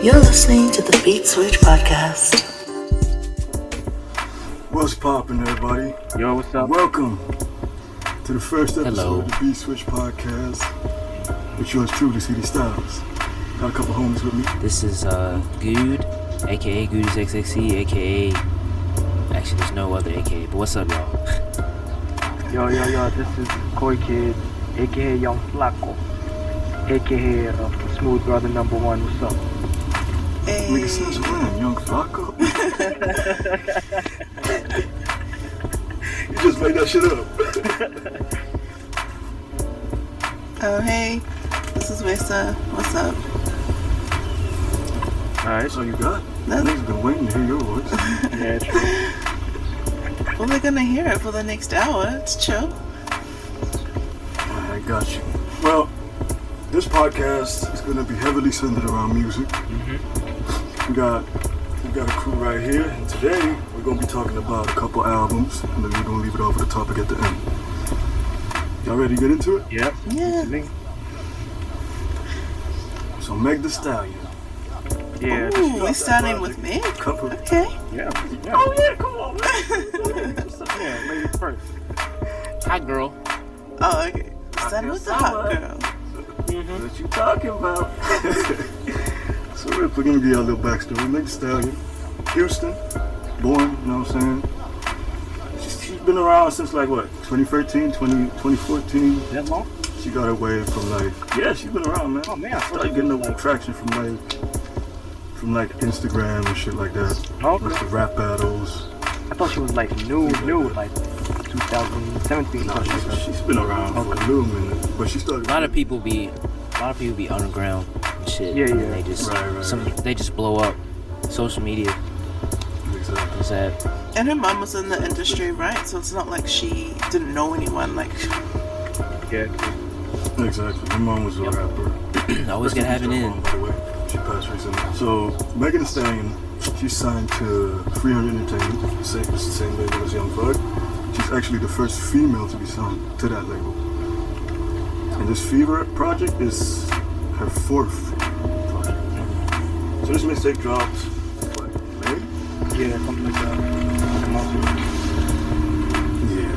You're listening to the Beatswitch podcast. What's poppin', everybody? Yo, what's up? Welcome to the first episode of the Beatswitch podcast with yours truly, CD Styles. Got a couple homies with me. This is Good, aka Goodies XXC, aka actually there's no other aka, but what's up, y'all? Yo, this is Koi Kid, aka Young Flacco, aka Smooth Brother Number 1. What's up? Hey. Nigga since when? Young Flacco? You just made that shit up. Oh, hey, this is Wesa. What's up? Alright. So you got? Niggas been waiting to hear your voice. Yeah, true. Well, they're gonna hear it for the next hour. It's chill. I got you. Well, this podcast is gonna be heavily centered around music. We got a crew right here, and today we're gonna be talking about a couple albums, and then we're gonna leave it over the topic at the end. Y'all ready to get into it? Yep. Yeah. So Megan Thee Stallion. Yeah. Ooh, we're starting with me. Couple. Okay. Yeah. Oh yeah, come on, man. Yeah, ladies first. Hot girl. Oh, okay. Starting with the hot girl. What you talking about? So we're gonna give you a little backstory. Megan Thee Stallion, Houston, born, you know what I'm saying? She's been around since like what, 2013, 2014? That long? She got away from like, yeah, she's been around, man. Oh, man, I Started getting the traction from like Instagram and shit like that. Okay. Like the rap battles. I thought she was like new, like 2017. Nah, she's been around for a little minute, but she started. A lot of people be underground and shit. Yeah, and yeah. they just Right. they just blow up. Social media. Exactly. Is that? And her mom was in the industry, right? So it's not like she didn't know anyone. Like, Yeah. Exactly. My mom was a rapper. Always gonna have it in. By the way, she passed recently. So Megan Thee Stallion, she's signed to 300 Entertainment, it's the same label as Young Thug. She's actually the first female to be signed to that label. And this Fever project is her fourth project. So this mixtape dropped, what, May? Yeah, something like that. Yeah.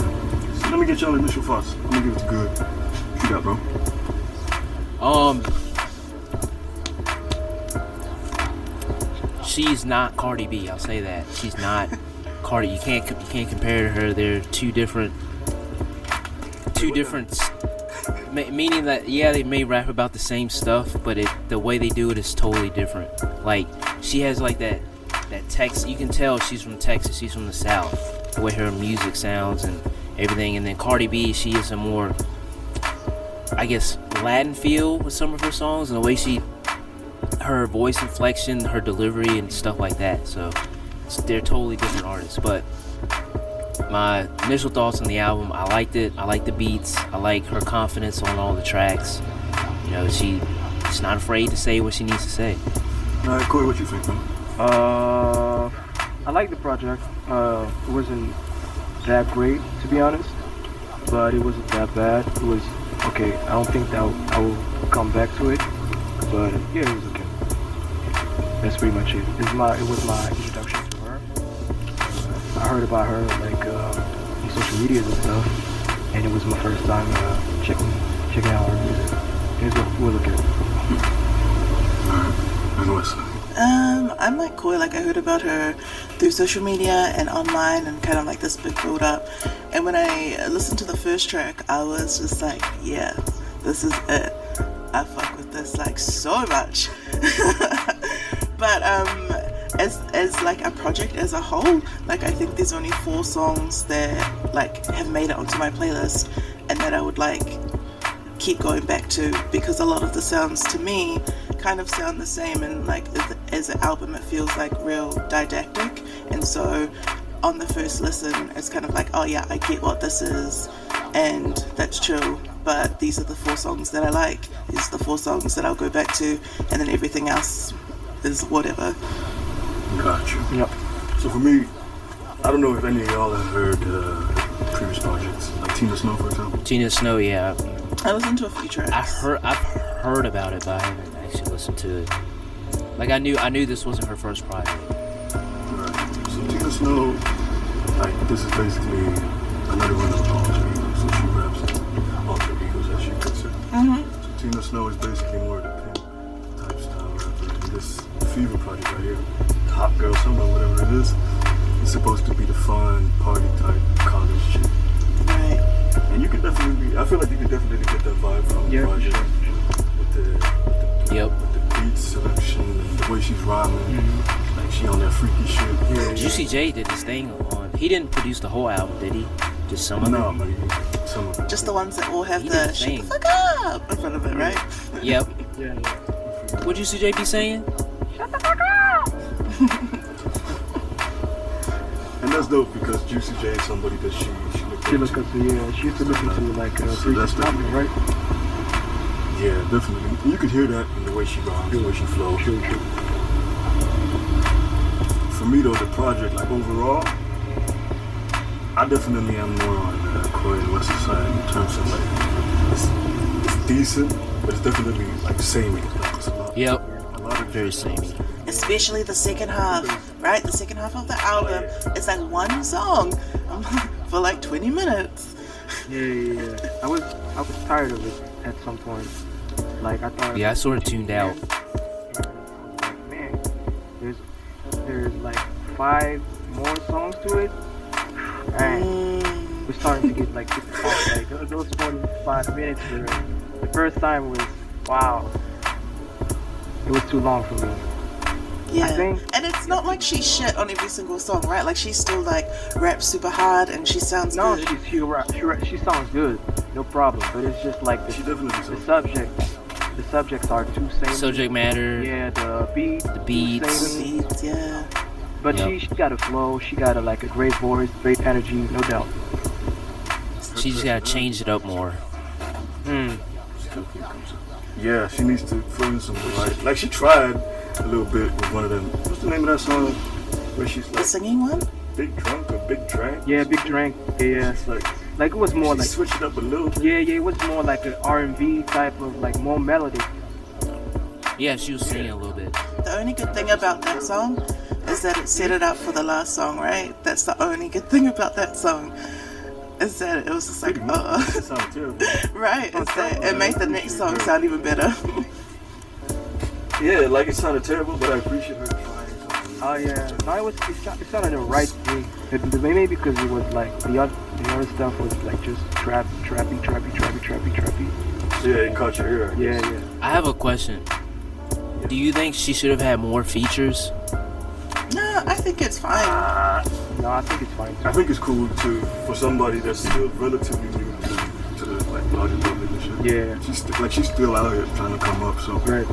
So let me get y'all initial thoughts. I'm gonna give it to Good. What you got, bro? She's not Cardi B. I'll say that. She's not Cardi. You can't compare to her. They're two different. Meaning that they may rap about the same stuff, but the way they do it is totally different. Like she has like that Texas. You can tell she's from Texas. She's from the South. The way her music sounds and everything. And then Cardi B, she is a more, I guess, Latin feel with some of her songs, and the way her voice inflection, her delivery, and stuff like that. So they're totally different artists. But my initial thoughts on the album, I liked it. I like the beats. I like her confidence on all the tracks. You know, she's not afraid to say what she needs to say. Alright, Corey, what you think, man? I like the project. It wasn't that great, to be honest, but it wasn't that bad. It was okay. I don't think that I will come back to it, but yeah, it was okay. That's pretty much it. It was my introduction to her. I heard about her like on social media and stuff, and it was my first time checking out her music. It was okay. Alright, and what's I'm like Koi. Like I heard about her through social media and online, and kind of like this big build up. And when I listened to the first track, I was just like, yeah, this is it. I fuck with this like so much. But as like a project as a whole, like I think there's only 4 songs that like have made it onto my playlist, and that I would like keep going back to, because a lot of the sounds to me kind of sound the same, and like as an album it feels like real didactic, and so on the first listen it's kind of like, oh yeah, I get what this is, and that's chill, but these are the 4 songs that I like, these are the 4 songs that I'll go back to, and then everything else is whatever. Got you. Yep. So for me, I don't know if any of y'all have heard previous projects, like Tina Snow, for example. Tina Snow, yeah. I listened to a few tracks. I've heard about it, but I haven't actually listened to it. Like I knew this wasn't her first project. Right. So Tina Snow, like this is basically another one of her alter egos. So she raps alter egos as she puts it. So Tina Snow is basically more of the pimp type style rapper. And this Fever project right here, Hot Girl Summer, whatever it is, it's supposed to be the fun party type college chick. Right. And you can definitely, I feel like you can definitely get that vibe from the project with the beat selection and the way she's rhyming. Like she on that freaky shit. Yeah. Juicy J did his thing on. He didn't produce the whole album, did he? Just some of it. No, man, some of it. Just the ones that all have He the did shut the thing. fuck up in front of it, right? Yep. Yeah. What Juicy J be saying? And that's dope because Juicy J is somebody that she look up to. Yeah, she used to listen to like so Freddie that's Gibbs Madlib, right? Yeah, definitely. You could hear that in the way she rhymes, the way she flows. True. For me though, the project, like overall, I definitely am more on Koi and West Side in terms of like, it's decent, but it's definitely like samey. Like, it's a lot, Yep. a lot of Very samey. Especially the second half, right? The second half of the album, it's like one song for like 20 minutes. Yeah. I was tired of it at some point. Like I thought. Yeah, I sort of tuned out. Man, there's like 5 more songs to it. And we're starting to get like those 45 minutes were, the first time was wow. It was too long for me. Yeah, I think, and it's not like she shit on every single song, right? Like she still like raps super hard and she sounds good. She sounds good, no problem. But it's just like She definitely the does. subjects are too same. Subject matter. Yeah, the beats. Beats, yeah. But she got a flow. She got a great voice, great energy, no doubt. She just gotta change it up more. Yeah, she needs to fill in some variety. Like she tried a little bit with one of them. What's the name of that song? Where she's The like singing one? Big Drunk or Big Drank? Yeah, Big Drink. Yeah, It's like it was more she like switched it up a little bit. yeah, it was more like an R&B type of more melody. Yeah, she was singing a little bit. The only good thing about that song is that it set it up for the last song, right? That's the only good thing about that song. Is that it was just like, It sounded terrible. right? Is that it made the next song sound even better. Yeah, like it sounded terrible, but I appreciate her trying something. Oh yeah, no, it sounded the right thing. Maybe because it was like the other stuff was like just trappy. Yeah, it caught your ear. I guess. Yeah. I have a question. Do you think she should have had more features? No, I think it's fine. No, I think it's fine. I think it's cool too for somebody that's still relatively new to the like larger public and shit. Yeah. She's still out here trying to come up, so Right.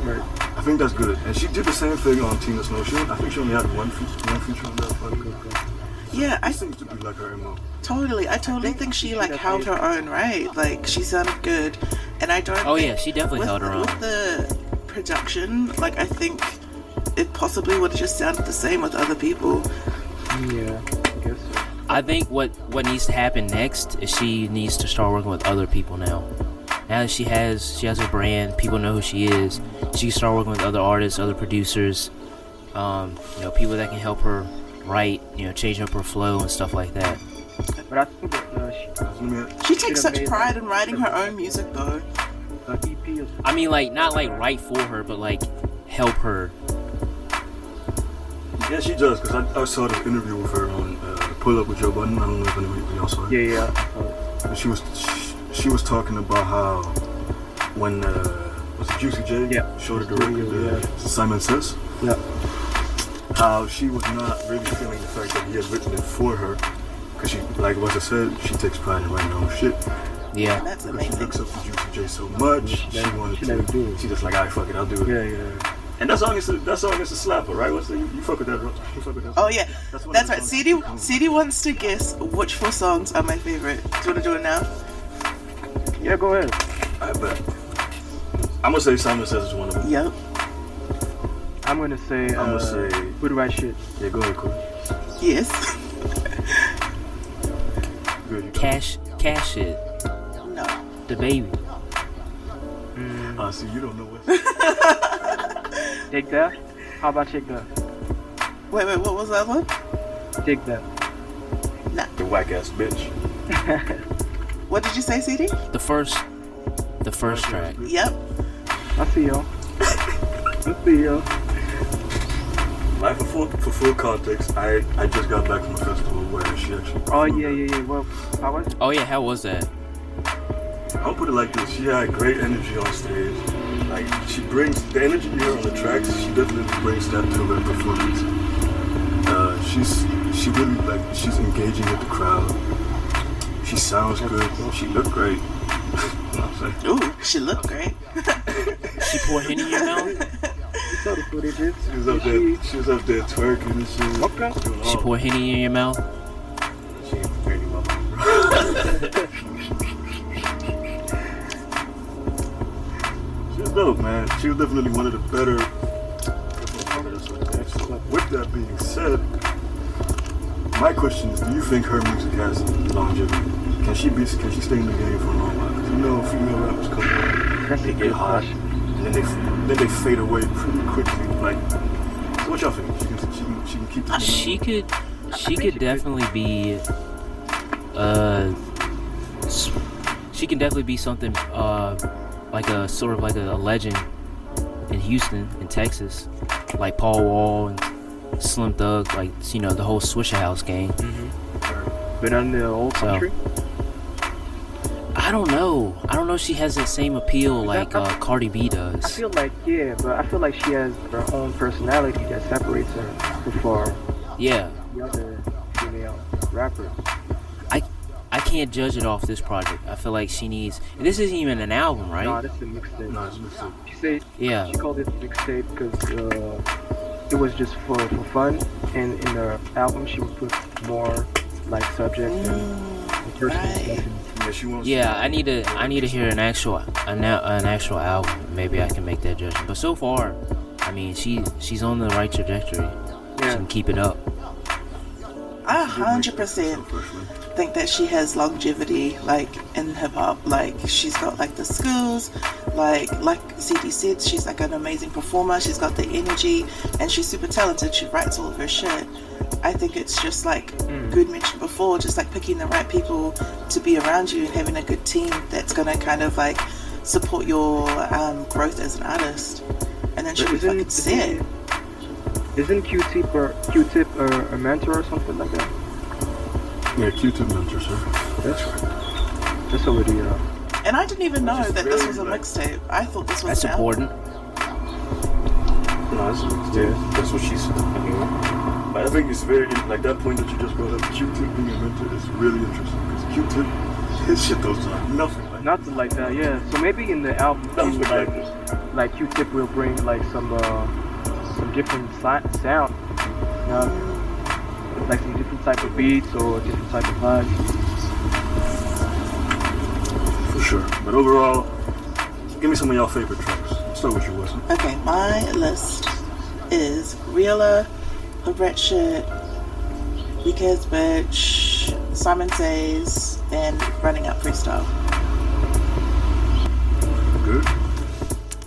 I think that's good. And she did the same thing on Tina Snow. I think she only had one feature on that project. Yeah, I Seems to be like her MO. totally. I totally think she held her own, right? Like she sounded good, and I don't. Oh think, yeah, she definitely held her own. With the production, like I think it possibly would have just sounded the same with other people. Yeah, I guess so. I think what needs to happen next is she needs to start working with other people now. Now that she has her brand, people know who she is. She can start working with other artists, other producers, people that can help her write, change up her flow and stuff like that. But I think that She takes such pride in writing her own music, though. EP is I mean, not write for her, but help her. Yeah, she does, because I saw this interview with her on Pull Up With Joe Budden. I don't know if anybody else saw it. yeah. And she was talking about how when was it Juicy J showed her the record, Simon Says, how she was not really feeling the fact that he had written it for her, because she, like what I said, she takes pride in writing her own shit. Yeah. That's She amazing. looks up to Juicy J so much, she wanted never to. do it. She just like, alright, fuck it, I'll do it. Yeah. And that song is a slapper, right? What's the, you fuck with that? You fuck with that? Oh yeah, That's one that's of right. the songs. CD wants to guess which 4 songs are my favorite. Do you want to do it now? Yeah, go ahead. I bet. I'm gonna say Simon Says is one of them. Yep. I'm gonna say Put the Right Shit. Yeah, go ahead, Corey. Yes. Good, you got Cash it. No. The baby. it. See, you don't know what. Take that. How about Shake That? Wait, what was that one? Shake That. Nah. The whack ass bitch. What did you say, CD? The first track. Yep. I see y'all. Like for full context, I just got back from a festival where she actually. Oh yeah. Well, how was it? Oh yeah, how was that? I'll put it like this: she had great energy on stage. Like she brings the energy you hear on the tracks. She definitely brings that to her performance. She really she's engaging with the crowd. She sounds good. She looked great. Ooh, she looked great. She poured Henny in your mouth? You saw the footage. She was up there twerking and shit. Okay. She poured Henny in your mouth? She ain't very well. She was dope, man. She was definitely one of the better performers. With that being said, my question is: do you think her music has longevity? Can she stay in the game for a long while? Because you know, female rappers come on, they get hot, and then they fade away pretty quickly. Like, so what y'all think? She can keep the She could definitely be she can definitely be something like a sort of like a legend in Houston, in Texas, like Paul Wall and Slim Thug, like, you know, the whole Swisher House gang. But on the old country. I don't know if she has that same appeal like Cardi B does. I feel like, yeah, but I feel like she has her own personality that separates her before the other female rappers. I can't judge it off this project. I feel like she needs. This isn't even an album, right? No, this is a mixtape. No, it's a mixtape. She said Yeah. she called it mixtape because it was just for fun, and in the album she would put more like subject and personal stuff. Yeah, she wants. Yeah, I need to hear an actual album. Maybe I can make that judgment. But so far, I mean, she's on the right trajectory. She can keep it up. I 100% think that she has longevity, like, in hip hop. Like, she's got like the skills, like CD said, she's like an amazing performer. She's got the energy, and she's super talented. She writes all of her shit. I think it's just like Good mentioned before, just like picking the right people to be around you and having a good team that's gonna kind of like support your growth as an artist. And then she'll be fucking set. Isn't Q-Tip a mentor or something like that? Yeah, Q-Tip mentors her. That's right. That's already And I didn't even know that this was a mixtape. I thought this was That's an important. No, that's what she said. But I think it's very, like, that point that you just brought up, Q-Tip being a mentor is really interesting, because Q-Tip, his shit goes on nothing like that. nothing like that. Yeah. So maybe in the album, like Q-Tip will bring like some different sound, like some different type of beats or different type of vibes. For sure. But overall, give me some of y'all favorite tracks. Let's start with you, Wilson. Okay, my list is Realer, Hood Rat Shit, Beatswitch, Bitch, Simon Says, and Running Up Freestyle. Good.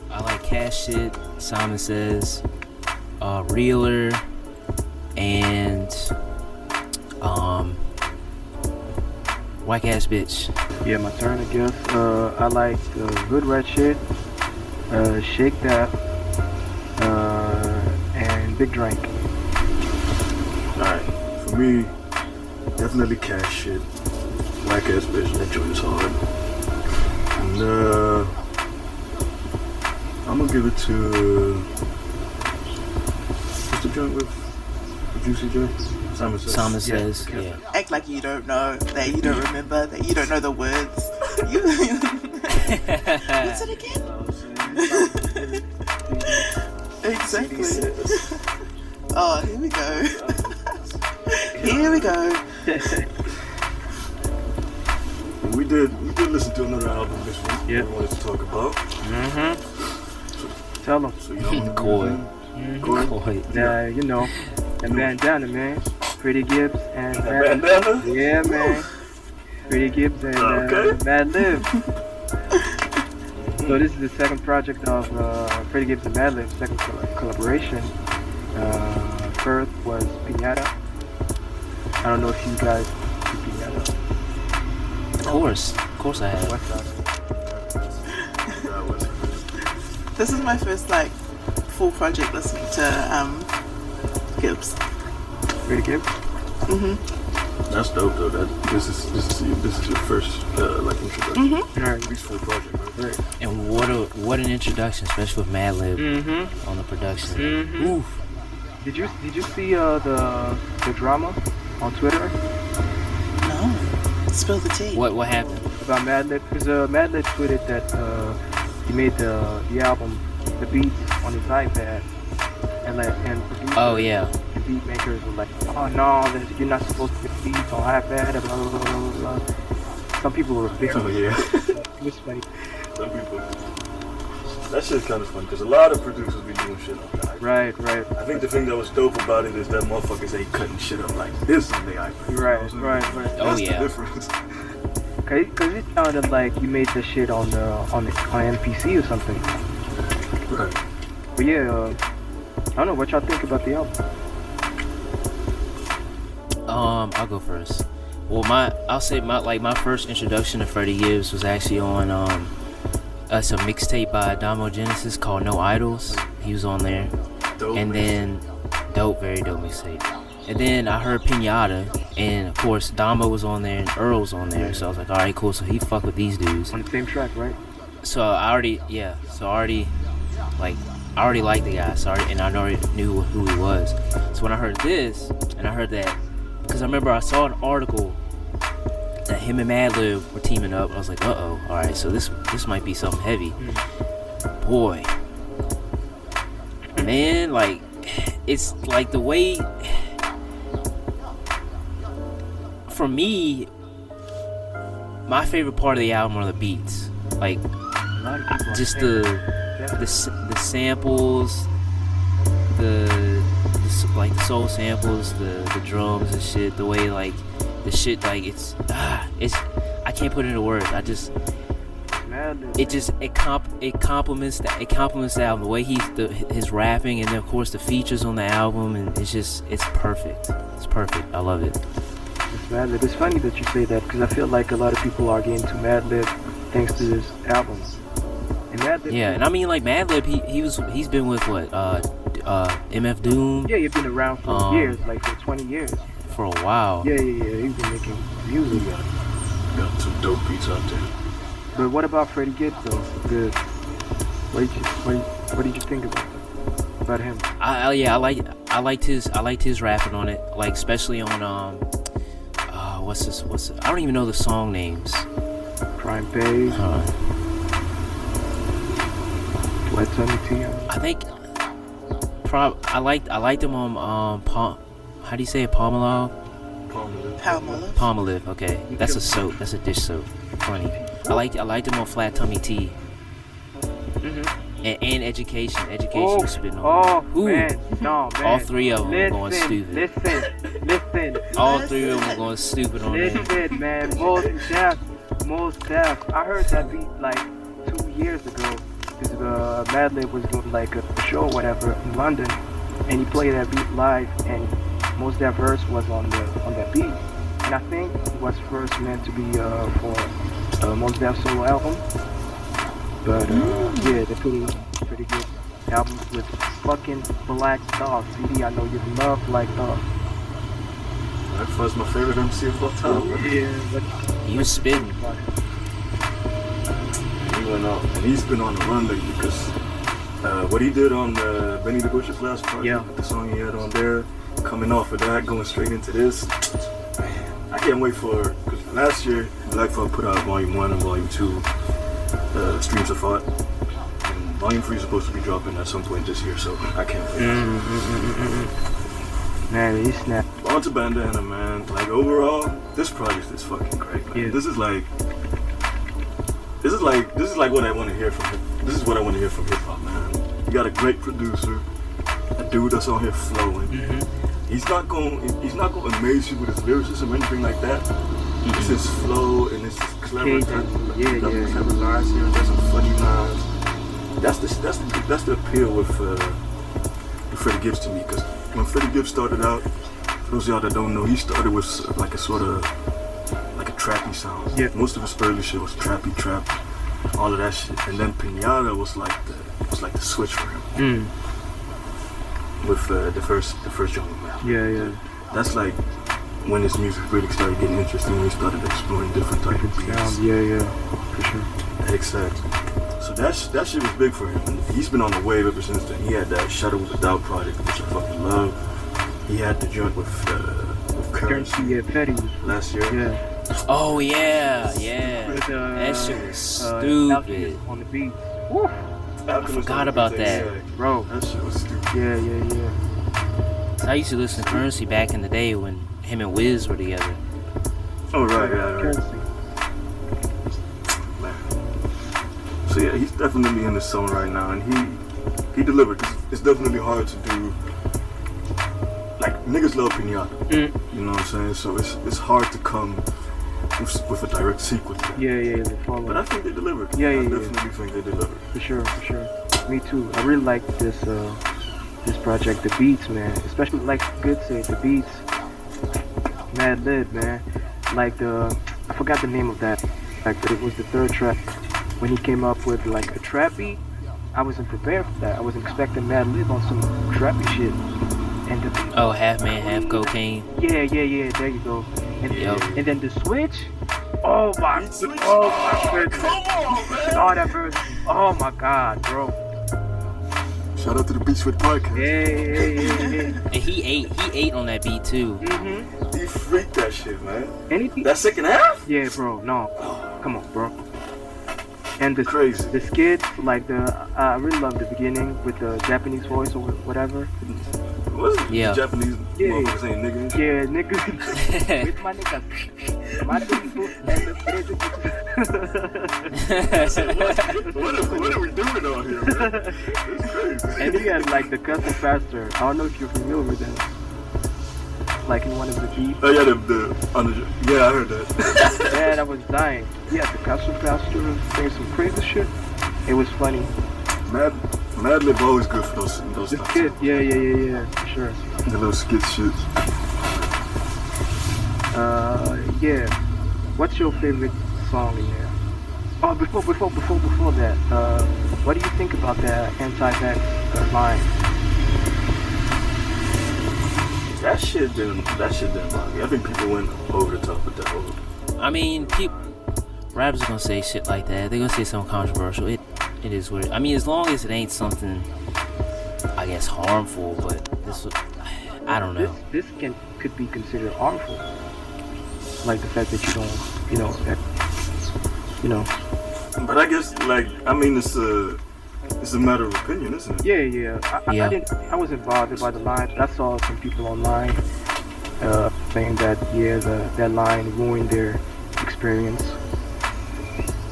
I like Cash Shit, Simon Says, Reeler, and Whack Ass Bitch. Yeah, my turn, I guess. I like Hood Rat Shit, Shake That, and Big Drink. Alright, for me, definitely Cash Shit, Whack Ass Bitch, that joint is hard. And I'm gonna give it to, what's the joint with Juicy J? Simon Says. Simon Says, yeah. Act like you don't know, that you don't remember, that you don't know the words. What's it again? Exactly. Oh, here we go. Here we go. We did listen to another album this week. Yeah. We wanted to talk about. Tell them. So you know Coy. Coy. Yeah, you know, and Bandana, man. Freddie Gibbs and Bandana? Yeah, man. Freddie Gibbs and Madlib. So this is the second project of Freddie Gibbs and Madlib, second collaboration. First was Pinata. I don't know if you guys do Pinata. Of course I have. What's up? That was This is my first like full project listening to Gibbs. Freddie Gibbs? that's dope though. This is your first like introduction. Alright. At least full project, right? And what an introduction, especially with Madlib on the production. Oof. Did you see the drama on Twitter No, spill the tea. What happened? about Madlib? Because Madlib tweeted that he made the album, the beats on his iPad, and producers Oh yeah. and beat makers were like, oh no, you're not supposed to make beats on iPad, blah blah blah blah blah. Some people were very Oh yeah. it was funny. Some people. That shit's kind of fun because a lot of producers be doing shit like that. Right. I think the thing that was dope about it is that motherfuckers ain't cutting shit up like this on the iPad. Right. Oh, That's yeah. the difference. Cause it sounded like you made the shit on MPC or something. Right. But yeah, I don't know what y'all think about the album. I'll go first. Well, I'll say my first introduction to Freddie Gibbs was actually on it's a mixtape by Damo Genesis called No Idols. He was on there. Dope. And then very dope mixtape. And then I heard Pinata, and of course Damo was on there and Earl was on there. So I was like, all right, cool. So he fuck with these dudes. On the same track, right? So I already liked the guy. And I already knew who he was. So when I heard this, and I heard that, because I remember I saw an article that him and Madlib were teaming up. I was like, all right, so this might be something heavy. Boy, man, like, it's like the way, for me, my favorite part of the album are the beats. Like, A lot of people are just saying the samples, the soul samples, the drums and shit, the way like the shit, like it's I can't put it into words. Madlib, It complements the album, the way his rapping, and then of course the features on the album, and it's perfect. It's perfect. I love it. It's Madlib. It's funny that you say that because I feel like a lot of people are getting to Madlib thanks to this album. And Madlib, Yeah, and I mean like Madlib, he's been with what MF Doom yeah, you've been around for years, like for 20 years. for a while. Yeah. He's been making music. Got some dope beats out there. But what about Freddie Gibbs though? What did you think about him? I liked his rapping on it, like especially on what's this I don't even know the song names. Crime Pay. Let's Send It To You. I think I liked him on how do you say it, Palmolive? Palmolive. Okay, that's a soap. That's a dish soap. Funny. I liked him on Flat Tummy Tea. And Education. Education was spitting on. Man. No, man. All three of them were going stupid. Listen. All three of them were going stupid on there. Listen, man. Most Def. I heard that beat like 2 years ago. Because Madlib was doing like a show or whatever in London, and he played that beat live, and most Def verse was on that beat. And I think it was first meant to be for Most Def solo album. But yeah, they put it pretty good album with fucking Black Dog. CD, I know you love Black Dog. Black Fuzz, my favorite MC of all time. Bro. Yeah, but He was spitting. He went off, and he's been on the run lately because what he did on Benny the Butcher's last project, the song he had on there, coming off of that, going straight into this, man, I can't wait for, because last year, Black Fuzz put out Volume 1 and Volume 2, Streams of Thought, and Volume 3 is supposed to be dropping at some point this year, so I can't wait. man, he snapped. On to Bandana, man. Like, overall, this project is fucking great, man. Yeah. This is like what I want to hear from him. This is what I want to hear from hip hop, man. You got a great producer, a dude that's on here flowing. He's not going to amaze you with his lyricism or anything like that. It's his flow and it's his clever clever lines here. There's some funny lines. That's the appeal with the Freddie Gibbs to me, because when Freddie Gibbs started out, for those of y'all that don't know, he started with like a sort of like a trappy sound. Yeah. Most of his early shit was trappy, trap, all of that shit, and then Pinata was like the switch for him. With the first Jungle Man. Yeah. That's like when his music really started getting interesting, when he started exploring different type of beats. Yeah, for sure. Exactly. So that shit was big for him. And he's been on the wave ever since then. He had that Shadow with a Doubt project, which I fucking love. He had the joint with Currency. Yeah, Freddie. Last year. Yeah. Oh yeah. With, That shit was stupid. Alchemist on the beat. Woo. I forgot about that. Bro. That shit was stupid. Yeah. I used to listen to Currency back in the day when him and Wiz were together. Oh right. Currency. Man. So yeah, he's definitely in the zone right now, and he delivered. It's definitely hard to do. Like niggas love Pinata, you know what I'm saying? So it's hard to come with a direct sequel to that. Yeah, they follow. But I think they delivered. Yeah, I definitely think they delivered. For sure. Me too. I really like this project, the beats, man. Especially like Good say, the beats. Madlib, man. Like I forgot the name of that. Like, but it was the third track when he came up with like a trap beat. I wasn't prepared for that. I wasn't expecting Madlib on some trappy shit. And Half man, half cocaine. Yeah. There you go. And then the switch. Oh my goodness. Come on, man. Oh, that verse. Oh my god, bro. Shout out to the Beatswitch podcast. Yeah. And he ate on that beat too. He freaked that shit, man. Anything? That second half? Yeah, bro. No. Come on, bro. And the Crazy. The skit, like I really love the beginning with the Japanese voice or whatever. Was it? Yeah. Japanese motherfuckers saying niggas? Yeah, niggas. With my niggas. My people and What are we doing out here, man? It's crazy. And he had like the custom faster. I don't know if you're familiar with that. Like in one of the beats. Oh yeah, yeah, I heard that. Man, I was dying. He had the custom faster saying some crazy shit. It was funny. Madlib always good for those The stuff. skit, yeah, for sure. The little skit shit. Yeah. What's your favorite song in there? Oh, before that, what do you think about that anti-vax line? That shit didn't bother me. I think people went over the top with that whole. I mean, rappers are gonna say shit like that. They're gonna say something controversial. It is what I mean, as long as it ain't something, I guess, harmful. But I don't know. This could be considered harmful. Like the fact that you don't, But I guess, it's a matter of opinion, isn't it? Yeah. I wasn't bothered by the line. I saw some people online saying that that line ruined their experience,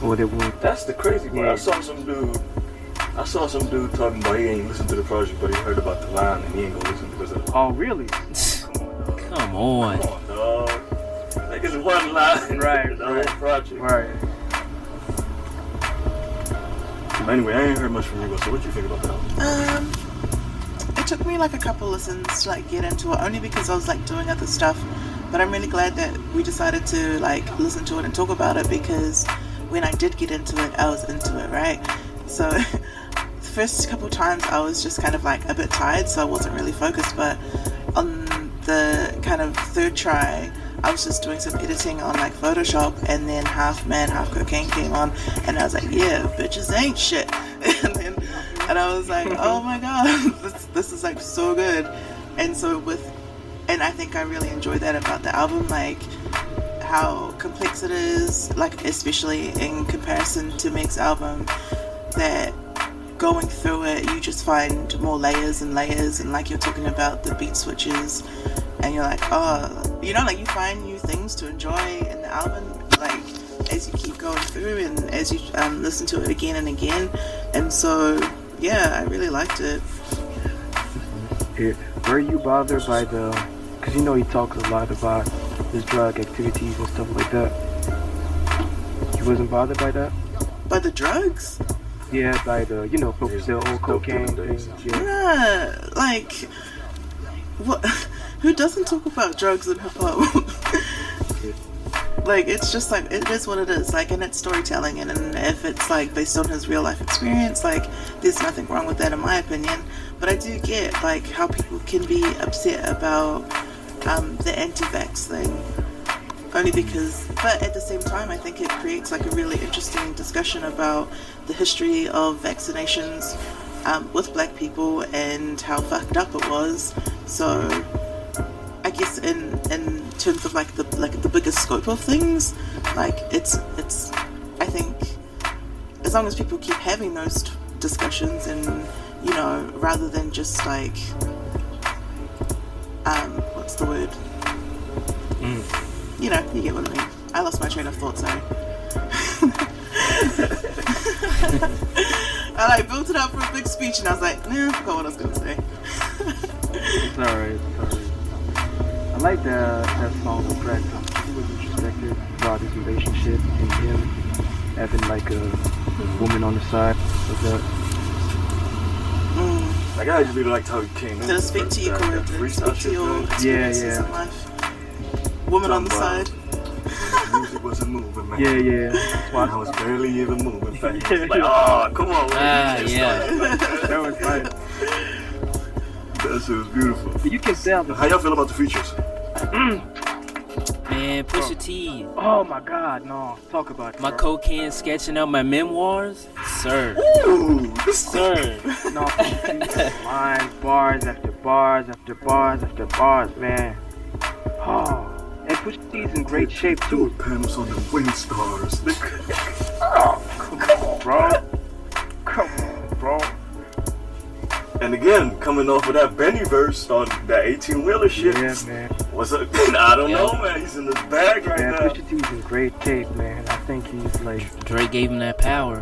or they ruined. That's the crazy part. Yeah. I saw some dude talking about he ain't listened to the project, but he heard about the line and he ain't gonna listen because of it. Oh, really? Come on. Come on, dog. Niggas one line. Right, the whole project. Right. But anyway, I ain't heard much from you, so what you think about that? It took me like a couple listens to like get into it, only because I was like doing other stuff. But I'm really glad that we decided to like listen to it and talk about it, because when I did get into it, I was into it, right? So the first couple times I was just kind of like a bit tired, so I wasn't really focused. But on the kind of third try, I was just doing some editing on like Photoshop, and then Half Man, Half Cocaine came on, and I was like, yeah, bitches ain't shit. and I was like, oh my god, this is like so good. And I think I really enjoyed that about the album, like how complex it is, like especially in comparison to Meg's album, that going through it you just find more layers and layers, and like you're talking about the beat switches, and you're like, oh, like you find new things to enjoy in the album, like as you keep going through and as you listen to it again and again. And so yeah, I really liked it. Were you bothered by because he talks a lot about his drug activities and stuff like that? You wasn't bothered by that? By the drugs? Yeah, by the the old cocaine thing. Yeah. Yeah, like what? Who doesn't talk about drugs in hip hop? Like, it's just like, it is what it is, like, and it's storytelling, and if it's like based on his real life experience, like, there's nothing wrong with that in my opinion. But I do get like how people can be upset about the anti-vax thing, only because, but at the same time, I think it creates like a really interesting discussion about the history of vaccinations with black people and how fucked up it was. So I guess in terms of like the bigger scope of things, like it's I think as long as people keep having those discussions, and rather than just like what's the word? You get what I mean. I lost my train of thought, sorry. I like built it up for a big speech and I was like, nah, I forgot what I was gonna say. It's alright. I like that song with Practice. He was introspective about his relationship and him having like a woman on the side of that. Like, I really liked how he came in. Did it speak to you, Corey? Did it speak to your experiences in life? Woman on the side. Music wasn't moving, man. Yeah. And I was barely even moving. Like, oh, come on, man. That was right. That shit was beautiful. But you can tell. How y'all feel about the features? Man, Pusha T. Oh my God, no! Talk about it. My cocaine sketching out my memoirs, sir. Ooh, Sir. No, lines, bars after bars after bars after bars, man. Oh, and Pusha T's in great shape too. Panels on the wind stars. Oh, come on, bro. Come on, bro. And again, coming off of that Benny verse on that 18-wheeler shit. Yeah, man. What's up? I don't know, man. He's in his bag right now. Pusha T's in great shape, man. I think he's like... Drake gave him that power.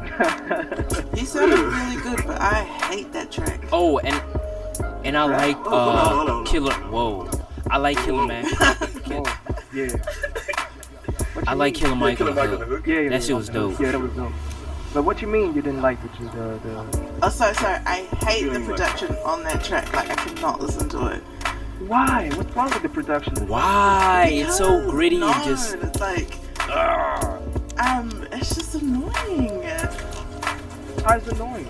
He sounded really good, but I hate that track. Oh, and I like hold on. Killer. Whoa, I like Killer Mac. Yeah. I like Killer Mike on the Mike on the hook. hook. Yeah, That shit was dope. Yeah, that was dope. But what you mean you didn't like the Oh, sorry. I hate the production on that track. Like, I cannot listen to it. Why? What's wrong with the production? Why? It's so gritty no, and just. It's like, it's just annoying. How is it annoying?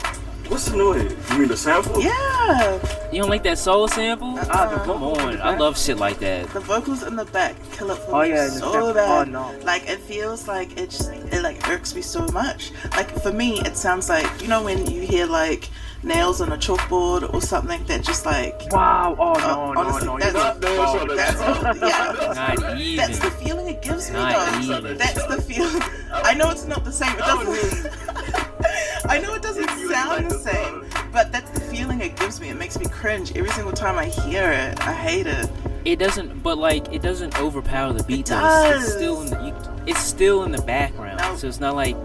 What's annoying? You mean the sample? Yeah. You don't like that soul sample? Come on, I love shit like that. The vocals in the back kill it for me so bad. Oh, no. Like, it feels like it like irks me so much. Like, for me, it sounds like, when you hear like nails on a chalkboard or something that just like. Wow. Oh no, honestly, no. Not even. That's the feeling it gives me, Not though. even. That's the feeling. I know it's not the same. It doesn't. I know it doesn't sound the same, but that's the feeling it gives me. It makes me cringe every single time I hear it. I hate it. It doesn't, but like it doesn't overpower the beat. It It's does. it's still in the background. No. So it's not like,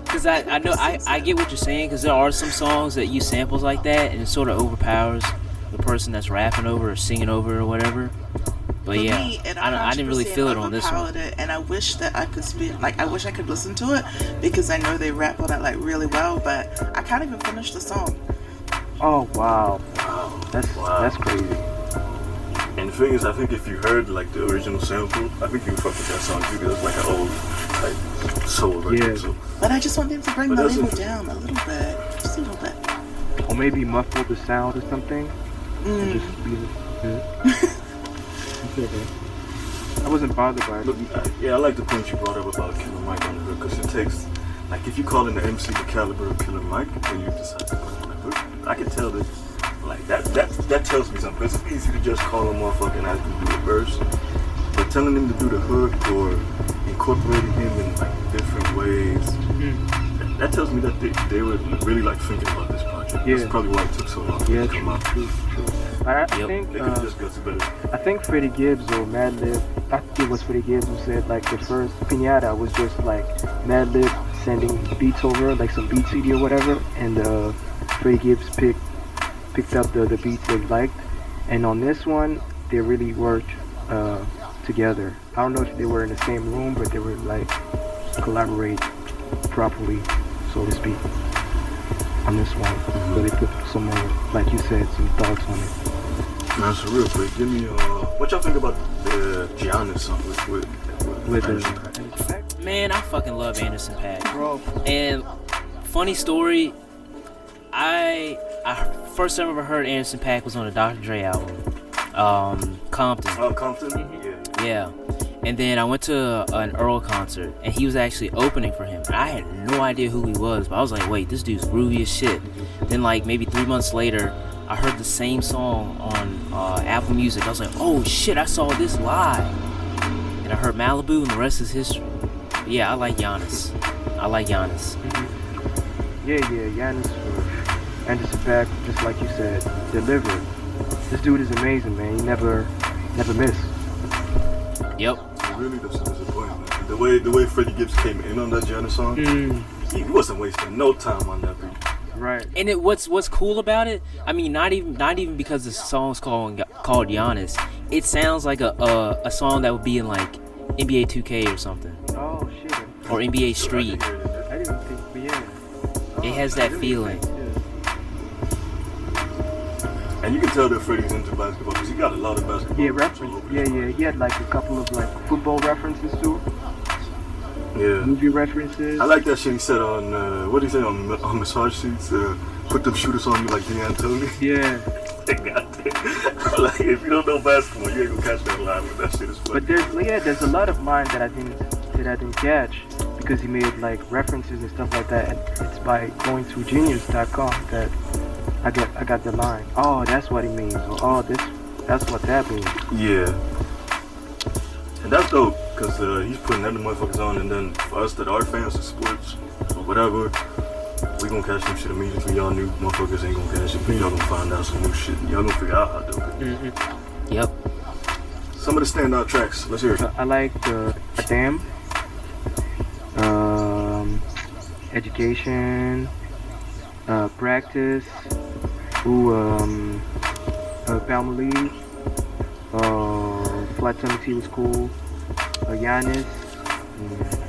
because I know I get what you're saying, because there are some songs that use samples like that and it sort of overpowers the person that's rapping over or singing over or whatever. But For yeah, me, it I didn't really 100% feel it on this one. overpowered it, and I wish that I could I wish I could listen to it, because I know they rap on it like really well, but I can't even finish the song. Oh wow. That's crazy. And the thing is, I think if you heard like the original sample, I think you would fuck with that song too, because it's like an old like soul record. Yeah. So. But I just want them to bring But the that's level interesting. down a little bit, just a little bit. Or maybe muffle the sound or something. And just be okay. I wasn't bothered by it. Look, I like the point you brought up about Killer Mike on the hook, because it takes, like, if you call in the MC the caliber of Killer Mike, and you decide to put him on the hook, I can tell that, like, that tells me something. It's easy to just call a motherfucker and ask him to do the verse, but telling him to do the hook or incorporating him in like different ways, that tells me that they were really like thinking about this project. Yeah. That's probably why it took so long to come out. True. I Yep. think They could have just got to better. I think Freddie Gibbs or Madlib, I think it was Freddie Gibbs who said like the first Pinata was just like Madlib sending beats over, like some beat CD or whatever, and Freddie Gibbs picked up the beats they liked, and on this one they really worked together. I don't know if they were in the same room, but they were like collaborate properly, so to speak. on this one. Really put some more, like you said, some thoughts on it. Now, so real quick, give me what y'all think about the Giannis song with Anderson .Paak? Man, I fucking love Anderson .Paak. Bro. And funny story, I first time I ever heard Anderson .Paak was on a Dr. Dre album, Compton. Oh, Compton? Yeah. And then I went to an Earl concert, and he was actually opening for him. And I had no idea who he was, but I was like, wait, this dude's groovy as shit. Then like maybe 3 months later, I heard the same song on Apple Music. I was like, oh shit, I saw this live. And I heard Malibu, and the rest is history. But yeah, I like Giannis. Yeah, Giannis for Anderson .Paak, just like you said, delivered. This dude is amazing, man. He never missed. Yep. Really, that's a disappointment. The way Freddie Gibbs came in on that Giannis song, he wasn't wasting no time on that beat. Right. And what's cool about it? I mean, not even because the song's called Giannis. It sounds like a song that would be in like NBA 2K or something. Oh shit. Or NBA Street. I didn't think, but yeah. It has that feeling. And you can tell that Freddie's into basketball because he got a lot of basketball. Yeah, reference. Yeah. He had like a couple of like football references too. Yeah. Movie references. I like that shit he said on what did he say on massage seats? Put them shooters on me like D'Antoni. Yeah. Like if you don't know basketball, you ain't gonna catch that line. But that shit is funny. But there's a lot of mine that I didn't catch because he made like references and stuff like that. And it's by going to genius.com that I got the line. Oh, that's what he means. Oh, that's what that means. Yeah. And that's dope, because he's putting that motherfuckers on, and then for us that are fans of sports, or whatever, we gonna catch some shit immediately. Y'all new motherfuckers ain't gonna catch it, but y'all gonna find out some new shit, and y'all gonna figure out how to do it. Yep. Some of the standout tracks, let's hear it. I like the Damn, Education, Practice, Family, Flat Tummy Tea was cool, Giannis, I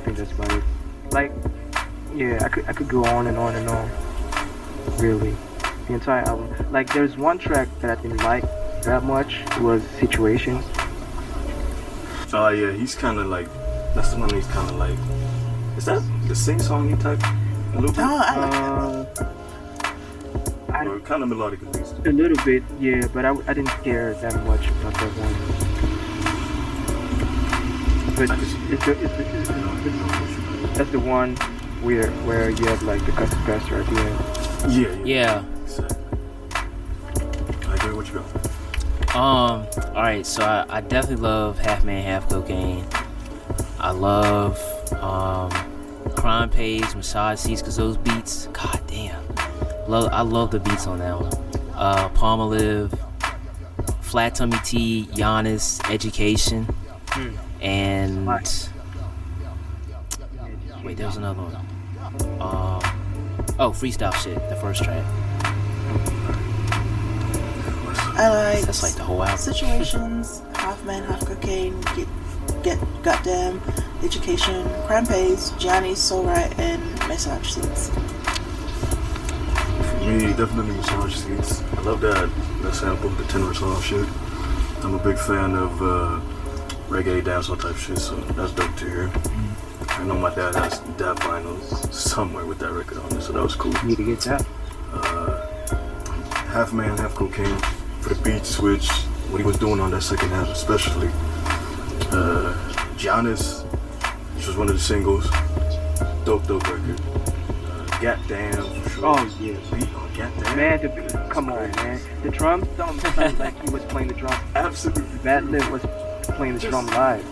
think that's about it. Like, yeah, I could go on and on and on, really, the entire album. Like, there's one track that I didn't like that much, was Situation. Oh yeah, he's kind of like, that's the one he's kind of like, is that the sing song you type a little bit? Oh, I like that. Or kind of melodic at least. A little bit, yeah, but I didn't care that much about that one. But that's the one where you have like the custom capacitor at the end. Yeah. Exactly. I agree. What you got? Alright, so I definitely love Half Man, Half Cocaine. I love Crime Pays, Massage Seats, because those beats, god damn. I love the beats on that one. Palmolive, Flat Tummy Tea, Giannis, Education, and wait, there was another one. Freestyle Shit, the first track. I like That's like the whole album. Situations, Half Man, Half Cocaine, Get Goddamn, Education, Crime Pays, Giannis, So Right, and Massage Seats. Me, definitely Massage Seats. I love that sample, the tenor song shit. I'm a big fan of reggae dancehall type shit, so that's dope to hear. I know my dad has that vinyl somewhere with that record on it, so that was cool. You need to get that. Half Man, Half Cocaine for the Beatswitch, what he was doing on that second half especially. Giannis, which was one of the singles. Dope record. Goddamn, for sure. Oh yeah. Beat on Goddamn. Man, the beat, come on, man. The drums don't sound like he was playing the drums. Absolutely. Madlib was playing the drum live.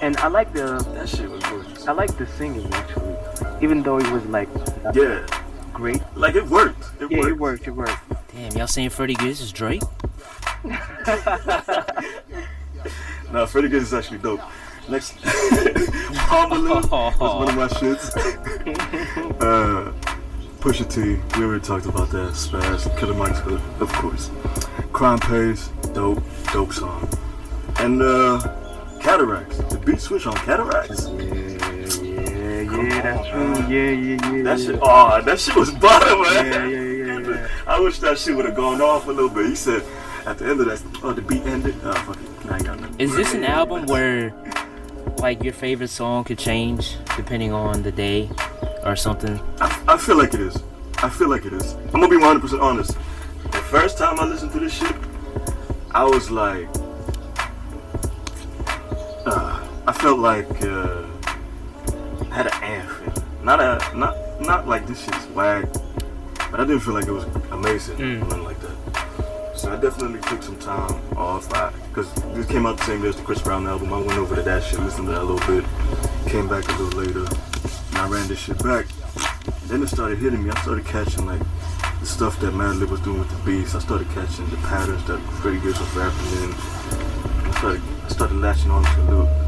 And I like that shit was gorgeous. I like the singing actually. Even though it was like great. Like it worked. It worked. Damn, y'all saying Freddie Gibbs is Drake? Nah, Freddie Gibbs is actually dope. Next, Palmolive was one of my shits. Pusha T, we already talked about that. Spaz, Killer Mike's Hood, of course. Crime Pays, dope song. And Cataracts, the beat switch on Cataracts. Yeah, that's true. Yeah. That shit was butter, man. Yeah. I wish that shit would have gone off a little bit. He said at the end of that, the beat ended. Oh, fuck it. I ain't got nothing. Is this an album where, like, your favorite song could change depending on the day or something? I feel like it is. I'm gonna be 100% honest. The first time I listened to this shit, I was like, I felt like I had an anthem. Not like this shit's whack, but I didn't feel like it was amazing or nothing like that. So I definitely took some time off, because this came out the same day as the Chris Brown album. I went over to that shit, listened to that a little bit, came back a little later, and I ran this shit back. Then it started hitting me. I started catching like the stuff that Madlib was doing with the beats. I started catching the patterns that Freddie Gibbs was rapping in. I started latching on to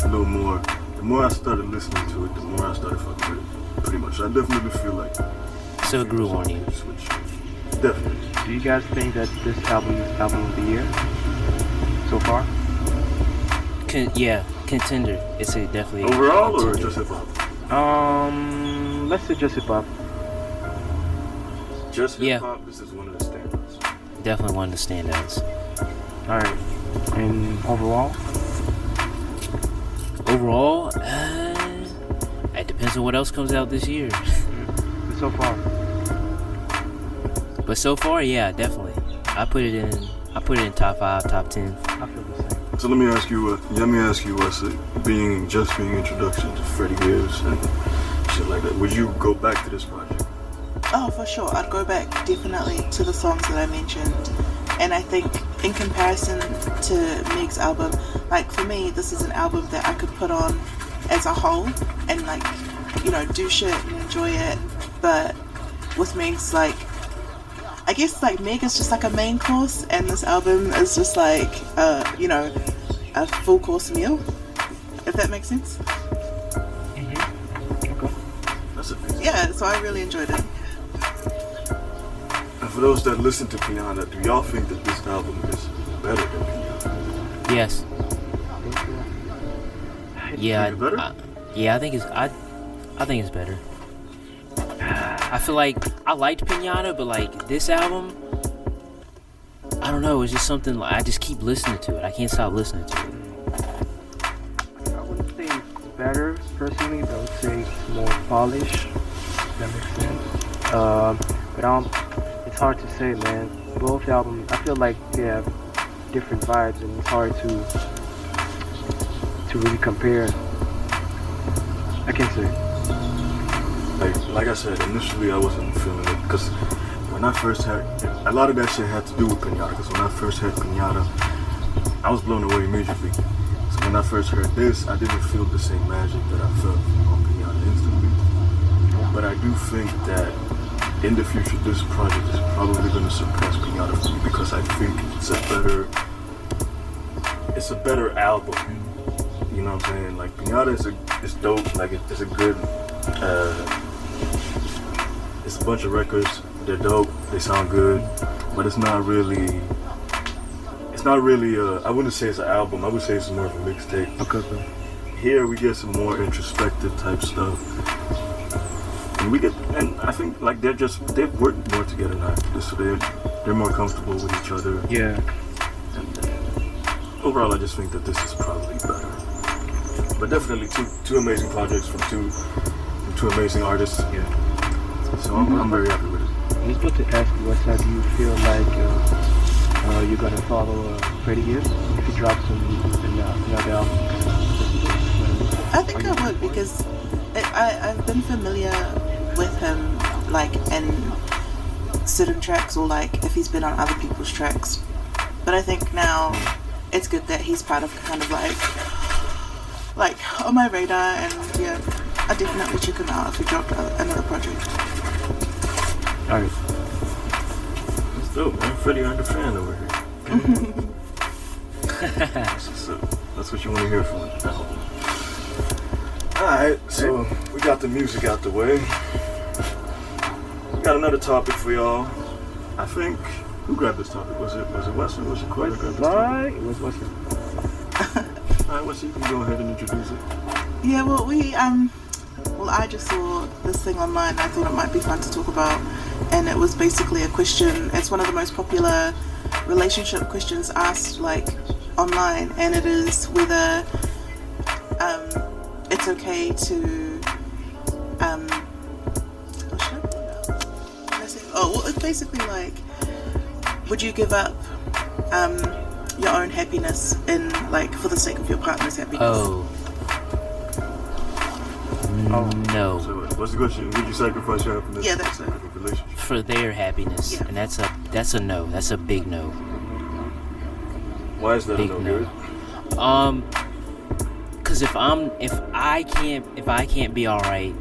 a little more. The more I started listening to it, the more I started fucking with it. Pretty much. I definitely feel like. So it grew on you. Switch. Definitely. Do you guys think that this album is album of the year so far? Contender. It's a definitely overall a or contender. just hip hop? Let's say just hip hop. Just hip hop. This is one of the standouts. Definitely one of the standouts. All right. And overall? Overall, it depends on what else comes out this year. So far. But so far, yeah, definitely. I put it in top 5, top 10. I feel the same. So let me ask you, what's it being introduction to Freddie Gibbs and shit like that? Would you go back to this project? Oh, for sure. I'd go back definitely to the songs that I mentioned. And I think in comparison to Meg's album, like for me, this is an album that I could put on as a whole and like, you know, do shit and enjoy it. But with Meg's, like, I guess like Meg is just like a main course and this album is just like, you know, a full course meal, if that makes sense. Okay. That's amazing. Yeah, so I really enjoyed it. And for those that listen to Piana, do y'all think that this album is better than Piana? Yes. Yeah. Think it's better? I think it's better. I feel like I liked Pinata, but like this album, I don't know. It's just something like I just keep listening to it. I can't stop listening to it. I wouldn't say it's better personally, but I would say it's more polished. If that makes sense. But it's hard to say, man. Both albums, I feel like they have different vibes, and it's hard to really compare. I can't say. Like I said, initially I wasn't feeling it because when I first had, a lot of that shit had to do with Pinata, because when I first heard Pinata, I was blown away immediately. So when I first heard this, I didn't feel the same magic that I felt on Pinata instantly. But I do think that in the future, this project is probably going to surpass Pinata for me because I think it's a better album. You know what I'm saying? Like Pinata is dope. Like it's a good. It's a bunch of records. They're dope. They sound good, but it's not really. I wouldn't say it's an album. I would say it's more of a mixtape. Okay. Here we get some more introspective type stuff, and I think like they've worked more together now after this, so they're more comfortable with each other. Yeah. And overall, I just think that this is probably better. But definitely two amazing projects from two amazing artists. Yeah. So I'm very happy with it. I was about to ask you, what side do you feel like you're gonna follow Freddie Gibbs if he drops another album? I think I would because I've been familiar with him like in certain tracks or like if he's been on other people's tracks. But I think now it's good that he's part of kind of like on my radar, and yeah, I definitely check him out if he dropped another project. Alright. That's dope, man. Freddie earned a fan over here. That's what you want to hear from the album. Alright, so we got the music out the way. We got another topic for y'all. I think who grabbed this topic? Was it Weston? Was it Corey that grabbed this topic? It was Weston. Alright, Weston, you can go ahead and introduce it. Yeah, well, we Well, I just saw this thing online. I thought it might be fun to talk about, and it was basically a question. It's one of the most popular relationship questions asked, like, online, and it is whether it's okay to it's basically like, would you give up your own happiness in, like, for the sake of your partner's happiness? No. So what's the question? Would you sacrifice your happiness? Yeah, that's it. Relationship? For their happiness, Yeah. and that's a no. That's a big no. Why is that Big no no. good? Cause if I can't be all right,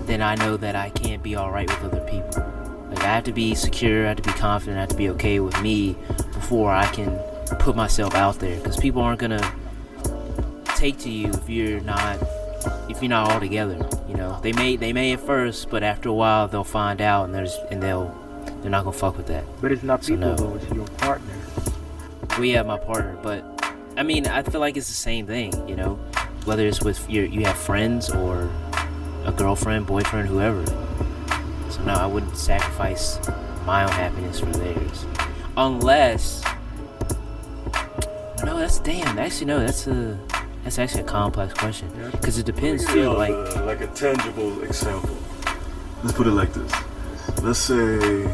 then I know that I can't be all right with other people. Like, I have to be secure, I have to be confident, I have to be okay with me before I can put myself out there. Cause people aren't gonna take to you if you're not all together. You know, they may at first, but after a while they'll find out, and they're not gonna fuck with that. But it's not So people no. though, it's your partner. Well, yeah, my partner, but I mean, I feel like it's the same thing, you know, whether it's with you have friends or a girlfriend, boyfriend, whoever. So no, I wouldn't sacrifice my own happiness for theirs, unless. No, that's actually a complex question, because it depends Let me too. give you like a tangible example. Let's put it like this. Let's say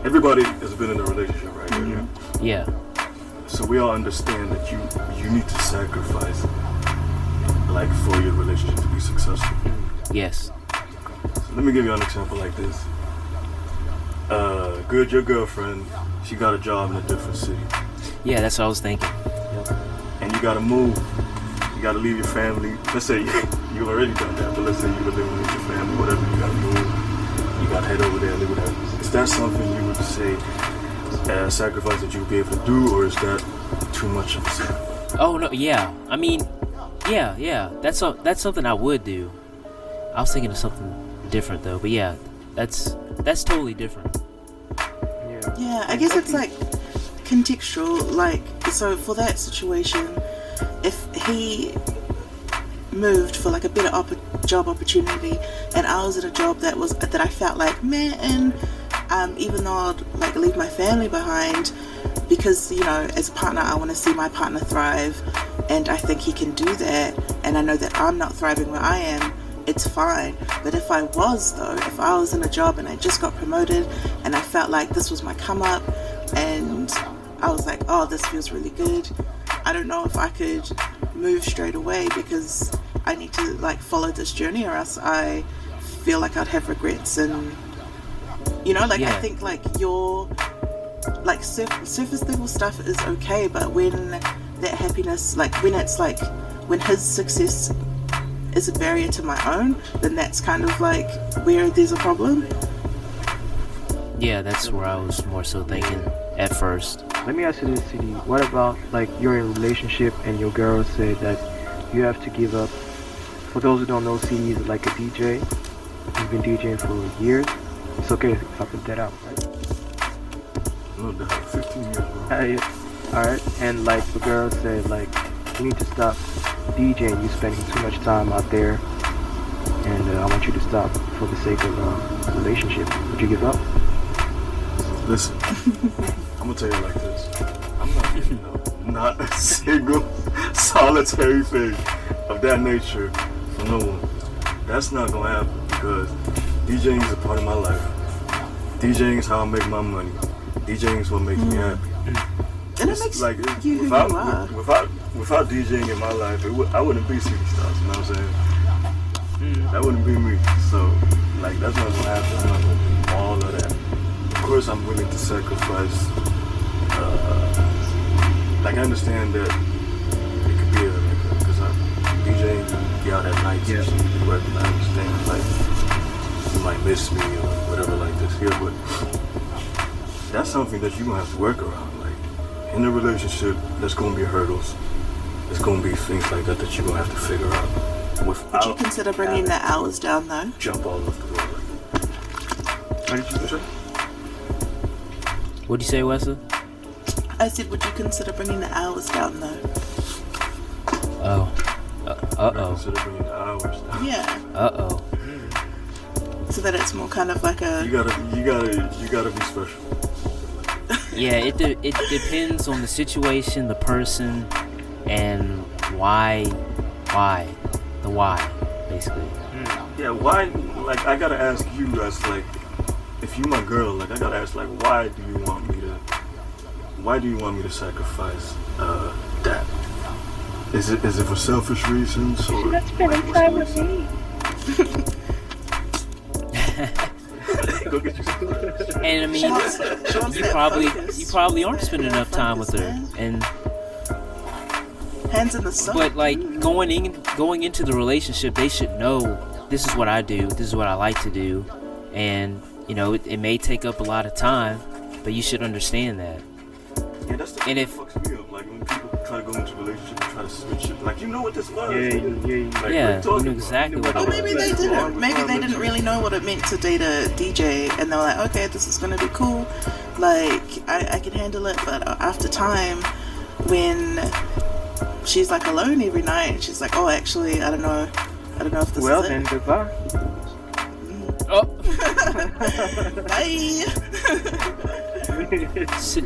everybody has been in a relationship, right? Mm-hmm. Yeah. So we all understand that you need to sacrifice, like, for your relationship to be successful. Yes. So let me give you an example like this. Your girlfriend, she got a job in a different city, Yeah, that's what I was thinking. and you gotta move. You gotta leave your family. Let's say you've already done that, but let's say you were living with your family, whatever. You gotta move. You gotta head over there and live with her. Is that something you would say sacrifice that you would be able to do, or is that too much of a sacrifice? Oh no, yeah. I mean, yeah. That's something I would do. I was thinking of something different though, but yeah, that's totally different. Yeah, I guess it's like contextual. Like, so for that situation, if he moved for like a better job opportunity, and I was at a job that I felt like, man, even though I'd like leave my family behind, because, you know, as a partner I want to see my partner thrive, and I think he can do that, and I know that I'm not thriving where I am, it's fine. But if I was in a job and I just got promoted and I felt like this was my come up, and I was like, oh, this feels really good, I don't know if I could move straight away, because I need to like follow this journey, or else I feel like I'd have regrets. And, you know, like, Yeah. I think like your like surface level stuff is okay, but when that happiness, like when it's like when his success is a barrier to my own, then that's kind of like where there's a problem. Yeah, that's where I was more so thinking at first. Let me ask you this, CD. What about, like, you're in a relationship and your girl said that you have to give up? For those who don't know, CD is like a DJ. He's been DJing for years. It's okay if I put that out, right? No doubt. 15 years, bro. Alright, and like the girl said, like, you need to stop DJing. You're spending too much time out there, and I want you to stop for the sake of a relationship. Would you give up? Listen, I'm gonna tell you like this. I'm not giving up not a single solitary thing of that nature for no one. That's not gonna happen, because DJing is a part of my life. DJing is how I make my money. DJing is what makes me happy. And It's it makes like, you who you are. without DJing in my life, I wouldn't be CD Stars, you know what I'm saying? That wouldn't be me. So, like, that's not gonna happen. I'm not gonna do all of that. Of course, I'm willing to sacrifice. Like, I understand that it could be because I'm DJing, be out at night, and shit, you work, and I understand, like, you might miss me or whatever like this here, but that's something that you're gonna have to work around. Like, in a relationship, there's gonna be hurdles. There's gonna be things like that you're gonna have to figure out. Would you consider bringing the hours down though? Jump all off the road like that. What did you say? What'd you say, Wesley? I said, would you consider bringing the hours down though? Oh. Uh-oh. Consider bringing the hours down. Yeah. Uh-oh. so that it's more kind of like a. You gotta be special. Yeah, it depends on the situation, the person, and why, basically. Yeah, why? Like, I gotta ask you, as like, if you my girl, like, I gotta ask, like, why do you want me to sacrifice that? Is it for selfish reasons or? She's not spending time with me. Go get you some. And I mean, She wants you that probably focus. aren't spending enough time with her, and Hands in the sun. but like going into the relationship, they should know this is what I do, this is what I like to do, and you know it may take up a lot of time, but you should understand that. Yeah, that's the thing that fucks me up. Like when people try to go into a relationship and try to switch it. Like, you know what this was. Yeah. Like, Yeah, what are you you talking knew about? exactly what Or it was. maybe they didn't. Maybe they didn't really know what it meant to date a DJ, and they were like, okay, this is gonna be cool. Like, I can handle it. But after time, when she's like alone every night, and she's like, oh, actually, I don't know if this Well, is then it. goodbye. Oh, Bye. sit,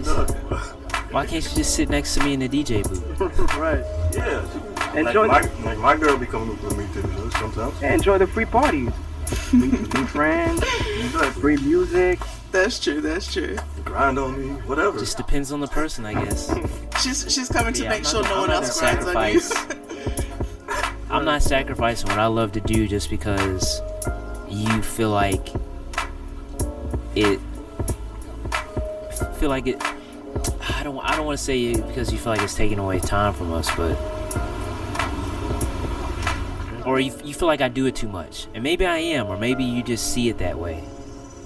why can't you just sit next to me in the DJ booth? Right. Yeah. Enjoy, Like my girl be coming with me too, sometimes. enjoy the free parties. Meet new friends, free music. That's true. That's true. Grind on me, whatever. Just depends on the person, I guess. She's coming to Yeah, make I'm sure not- no I'm one not else gonna grinds on you. sacrifice. I'm not sacrificing what I love to do just because you feel like it. I don't want to say it because you feel like it's taking away time from us, but or you feel like I do it too much, and maybe I am, or maybe you just see it that way.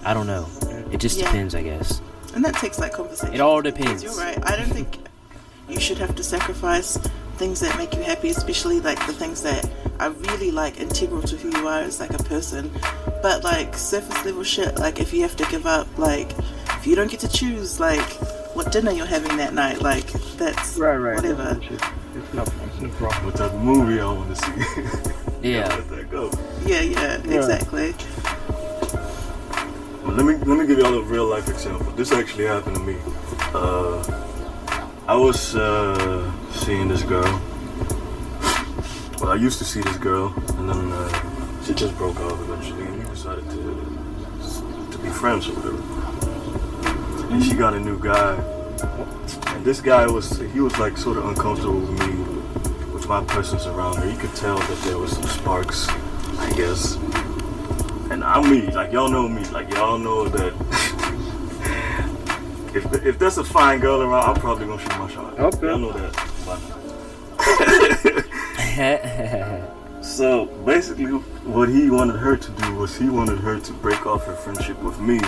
I don't know. It just Yeah. depends, I guess. And that takes like conversation. It all Because depends. you're right. I don't think you should have to sacrifice things that make you happy, especially like the things that are really like integral to who you are as like a person. But like surface level shit, like if you have to give up, like if you don't get to choose like what dinner you're having that night, like that's Right. whatever. It's no problem. What type of movie I want to see? Yeah. Let that go. Yeah, exactly. Well, let me give y'all a real life example. This actually happened to me. I was seeing this girl. Well, I used to see this girl, and then she just broke off eventually, and we decided to be friends or whatever. And she got a new guy, and this guy was like sort of uncomfortable with me, with my presence around her. You could tell that there was some sparks, I guess. And I'm me, like y'all know me, like y'all know that if there's a fine girl around, I'm probably gonna shoot my shot. Okay. Y'all know that. So basically, what he wanted her to do was he wanted her to break off her friendship with me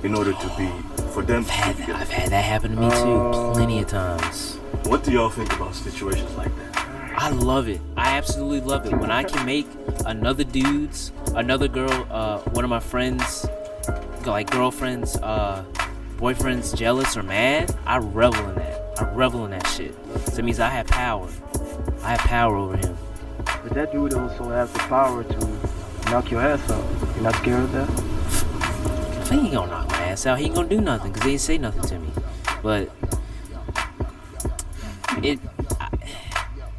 in order to be for them to be together. I've had that happen to me too, plenty of times. What do y'all think about situations like that? I love it. I absolutely love it. When I can make another girl, one of my friends, like girlfriends, boyfriends jealous or mad, I revel in that. I revel in that shit. So it means I have power. I have power over him. But that dude also has the power to knock your ass out. You're not scared of that? He ain't gonna knock my ass out. He ain't gonna do nothing because he ain't say nothing to me. But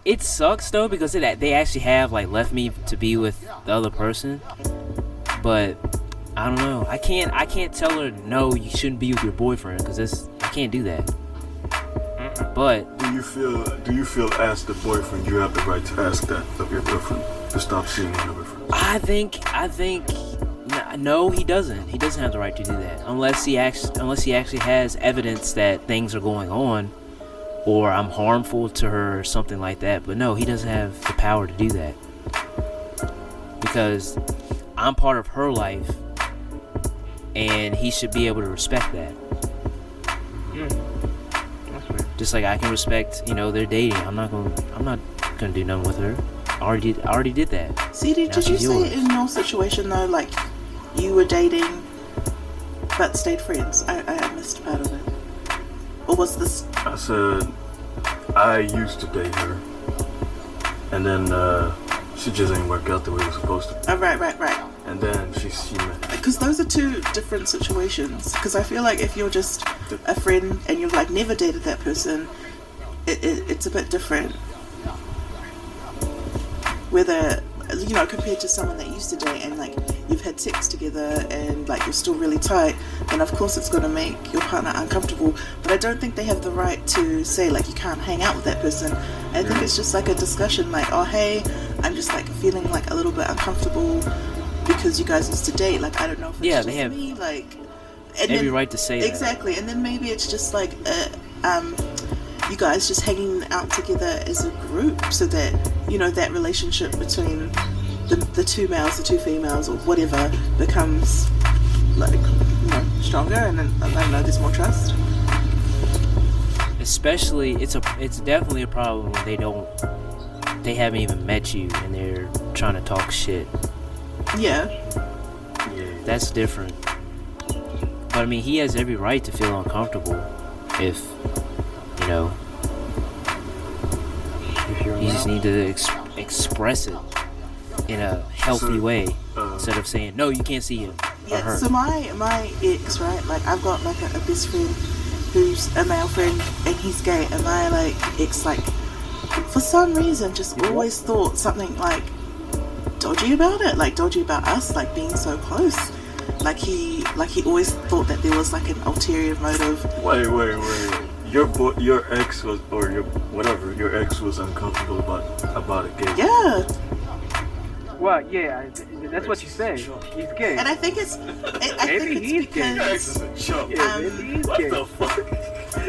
it sucks though because they actually have like left me to be with the other person. But I don't know. I can't tell her no. You shouldn't be with your boyfriend because I can't do that. But Do you feel as the boyfriend you have the right to ask that of your girlfriend to stop seeing one of her friends? I think no, he doesn't. He doesn't have the right to do that unless he actually has evidence that things are going on, or I'm harmful to her or something like that. But no, he doesn't have the power to do that because I'm part of her life, and he should be able to respect that. That's weird. Just like I can respect, they're dating. I'm not gonna do nothing with her. I already did that. See, did you she's say yours. in your situation though, like you were dating but stayed friends? I missed part of it. Or was this? I said I used to date her, and then she just ain't work out the way it was supposed to. Oh, right. and then she met. Because those are two different situations. Because I feel like if you're just a friend and you've like never dated that person, it's a bit different. Whether, you know, compared to someone that used to date and like you've had sex together and like you're still really tight, then of course it's going to make your partner uncomfortable. But I don't think they have the right to say like you can't hang out with that person. I think it's just like a discussion like, oh hey, I'm just like feeling like a little bit uncomfortable because you guys used to date. Like I don't know if it's just they have me. Like every right to say that. Exactly. And then maybe it's just like you guys just hanging out together as a group, so that, you know, that relationship between the two males, the two females, or whatever becomes like, you know, stronger, and then I don't know, there's more trust. Especially, it's definitely a problem when they haven't even met you and they're trying to talk shit. Yeah. That's different. But I mean, he has every right to feel uncomfortable if, you know, you just need to express it in a healthy way instead of saying, no, you can't see him or her. So my ex, right, like I've got like a best friend who's a male friend and he's gay, and my like ex, like for some reason just always thought something like dodgy about it, like dodgy about us like being so close. Like he always thought that there was like an ulterior motive. Wait. Your ex was, or your ex was uncomfortable about a gay. Yeah. Well, yeah, that's what you say. He's gay. And I think it's Maybe he's gay. Your ex is a chump. Yeah, maybe he's What gay. the fuck?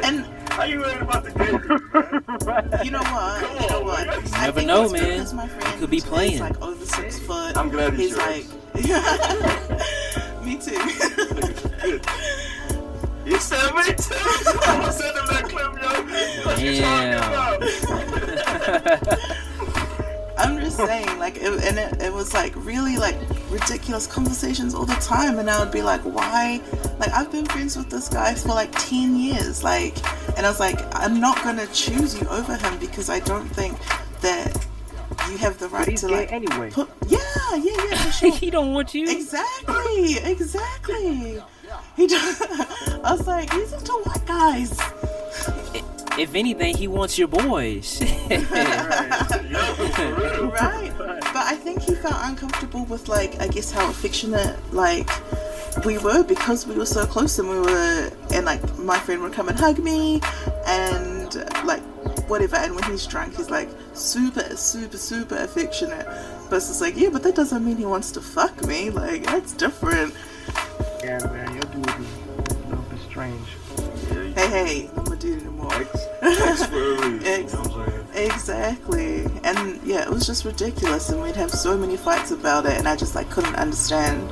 And How you worried about the gay dude, man? you know what? Come You know on, what? man. I never think know, it's man. because my friend He could be playing. He's like over 6 foot. I'm glad he's he's like. Me too. You said me too. I'm send him that clip, yo. What you talking about? I'm just saying, like, it was like really like ridiculous conversations all the time, and I would be like, why? Like, I've been friends with this guy for like 10 years, like, and I was like, I'm not gonna choose you over him because I don't think that you have the right But he's to gay like anyway. yeah, for sure. He don't want you. Exactly. He just, I was like, he's into white guys. If anything, he wants your boys. Right. But I think he felt uncomfortable with, like, I guess how affectionate, like, we were because we were so close, and like, my friend would come and hug me and, like, whatever. And when he's drunk, he's, like, super affectionate. But it's just like, yeah, but that doesn't mean he wants to fuck me. Like, that's different. Yeah, man, your dude is a little bit strange. Hey, I'm a dude anymore. Ex for a reason. You know what I'm saying? Exactly. And yeah, it was just ridiculous, and we'd have so many fights about it, and I just like couldn't understand.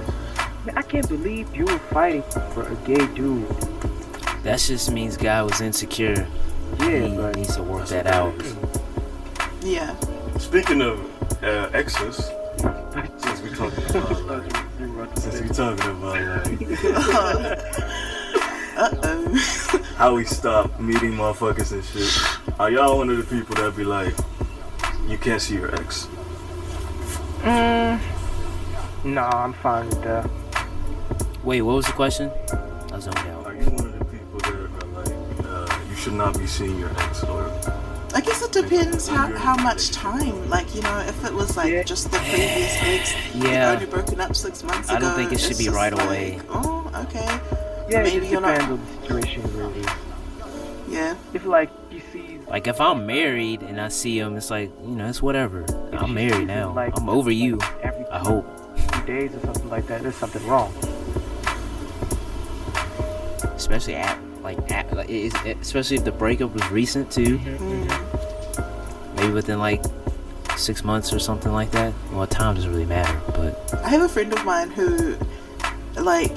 Man, I can't believe you were fighting for a gay dude. That just means guy was insecure. Yeah, He but needs to work that out. Yeah. Speaking of exes, since we're talking about like, how we stop meeting motherfuckers and shit, are y'all one of the people that be like, you can't see your ex? No, I'm fine with that. Wait, what was the question? I was zoned out. Are you one of the people that are like, you should not be seeing your ex? Or I guess it depends how much time. Like, you know, if it was like just the previous ex, Yeah. only broken up 6 months ago. I don't think it should it's be just right like, away. Oh, okay. Yeah, Maybe it just you're not. depends on the situation, really. Yeah. If like you see, Like if I'm married and I see him, it's like, you know, it's whatever. I'm married now. like, I'm over you. every I hope. few days or something like that, there's something wrong. Especially especially if the breakup was recent too. Maybe within like 6 months or something like that. Well, time doesn't really matter, but I have a friend of mine who, like,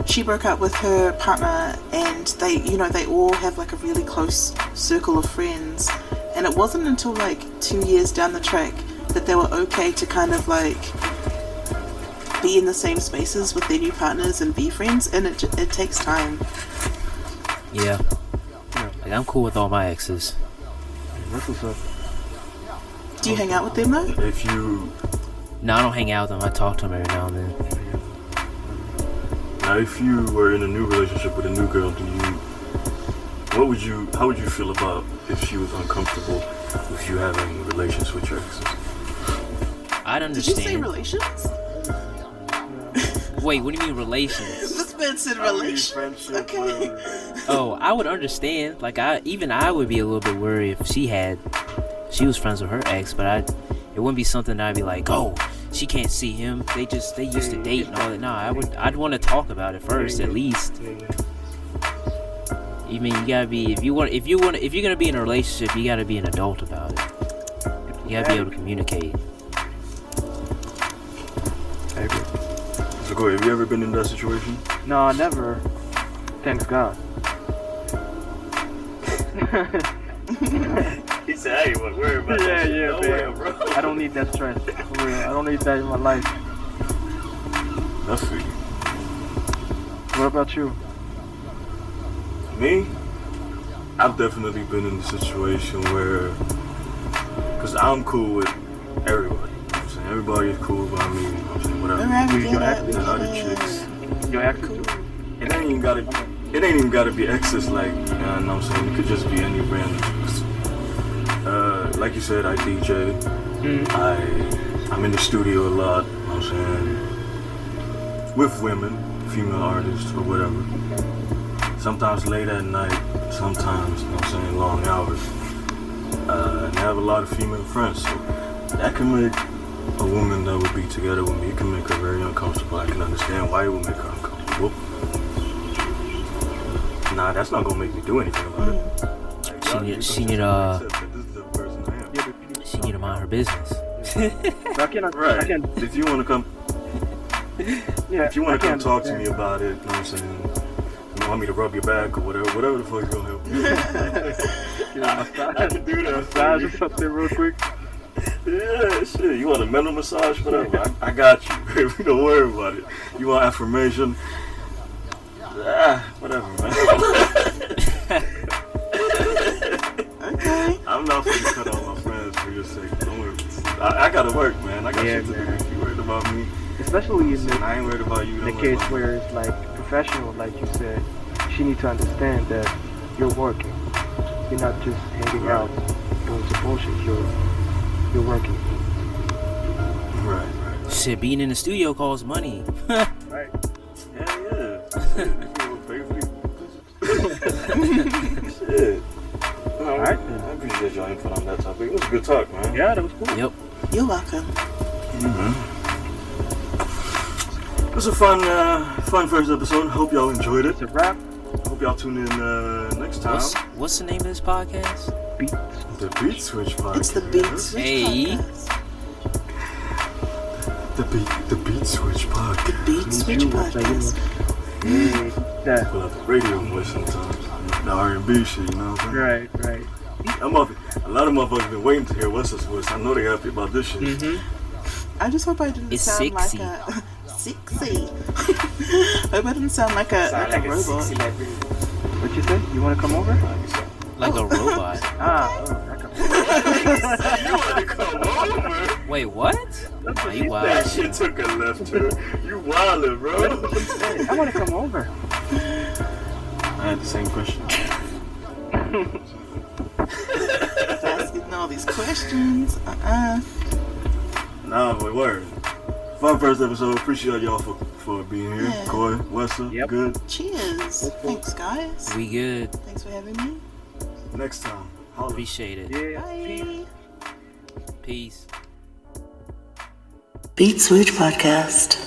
she broke up with her partner, and they, you know, they all have like a really close circle of friends, and it wasn't until like 2 years down the track that they were okay to kind of like be in the same spaces with their new partners and be friends, and it takes time. yeah. Like, I'm cool with all my exes. That's what's up. Do you hang out with them though? if you No, I don't hang out with them. I talk to them every now and then. Now, if you were in a new relationship with a new girl, how would you feel about if she was uncomfortable with you having relations with your exes? I'd Did understand. you say relations? Wait, what do you mean relations? This man said relations. Okay. Oh, I would understand. Like I would be a little bit worried if she was friends with her ex, but it wouldn't be something that I'd be like, oh, she can't see him. They used to date and all that. No, I'd want to talk about it first, at least. You mean you gotta be if you're gonna be in a relationship, you gotta be an adult about it. You gotta be able to communicate. I agree. So, Corey, have you ever been in that situation? No, never. Thanks God. He said, I ain't worried about Yeah, that shit. yeah, No man. way, bro. I don't need that stress. For real. I don't need that in my life. That's for you. What about you? Me? I've definitely been in a situation where, because I'm cool with everybody. You know what I'm saying? Everybody is cool by me. You know what I'm saying? Whatever. Your exes. And other chicks. Your exes. It ain't even gotta be exes, like, you know what I'm saying? It could just be any random chicks. Like you said, I DJ. I'm in the studio a lot, you know what I'm saying? With women, female artists or whatever. Sometimes late at night, sometimes, you know what I'm saying, long hours. And I have a lot of female friends, so that can make a woman that would be together with me, it can make her very uncomfortable. I can understand why it would make her uncomfortable. Nah, that's not gonna make me do anything about it. Like, She need to mind her business. Right. If you want to come, Yeah, if you want to come talk to me about it, you know what I'm saying? You want me to rub your back or whatever the fuck you gonna help me. I can do that. Massage or something real quick. Yeah, shit. You want a mental massage? Whatever. I got you, baby. Don't worry about it. You want affirmation? Whatever, man. Okay. I'm not gonna cut all my friends for your sake. Don't worry. I gotta work, man. I got shit to do. If you worried about me, Especially in I ain't worried about you. the case where it's like professional, like you said, she needs to understand that you're working. You're not just hanging out doing some bullshit. You're working. Right. Shit, being in the studio costs money. Right. Yeah. Shit. Alright. I appreciate your input on that topic. It was a good talk, man. Yeah, that was cool. Yep. You're welcome. It was a fun first episode. Hope y'all enjoyed it. It's a wrap. Hope y'all tune in next time. What's the name of this podcast? Beats. The Beatswitch podcast. It's the Beatswitch Hey. podcast. The Beatswitch podcast. Beatswitch podcast. That. Pull out the radio voice sometimes. The R&B shit, you know what I'm saying? Right. A lot of motherfuckers been waiting to hear what's this voice. I know they happy about this shit. I just hope I didn't It's sound sexy. like a sexy. I hope I didn't sound like a robot. What you say? You want to come over? Like a robot. That You want to come over? Wait, what? Nah, you That wild. shit took a left turn. You wildin', bro. I want to come over. I had the same question. Asking all these questions. Nah, but word. Fun first episode. Appreciate y'all for being here. Yeah. Coy, Wessa, Yep. good. Cheers. Thanks, guys. We good. Thanks for having me. Next time. Holla. Appreciate it. Yeah. Bye. Peace. Beatswitch podcast.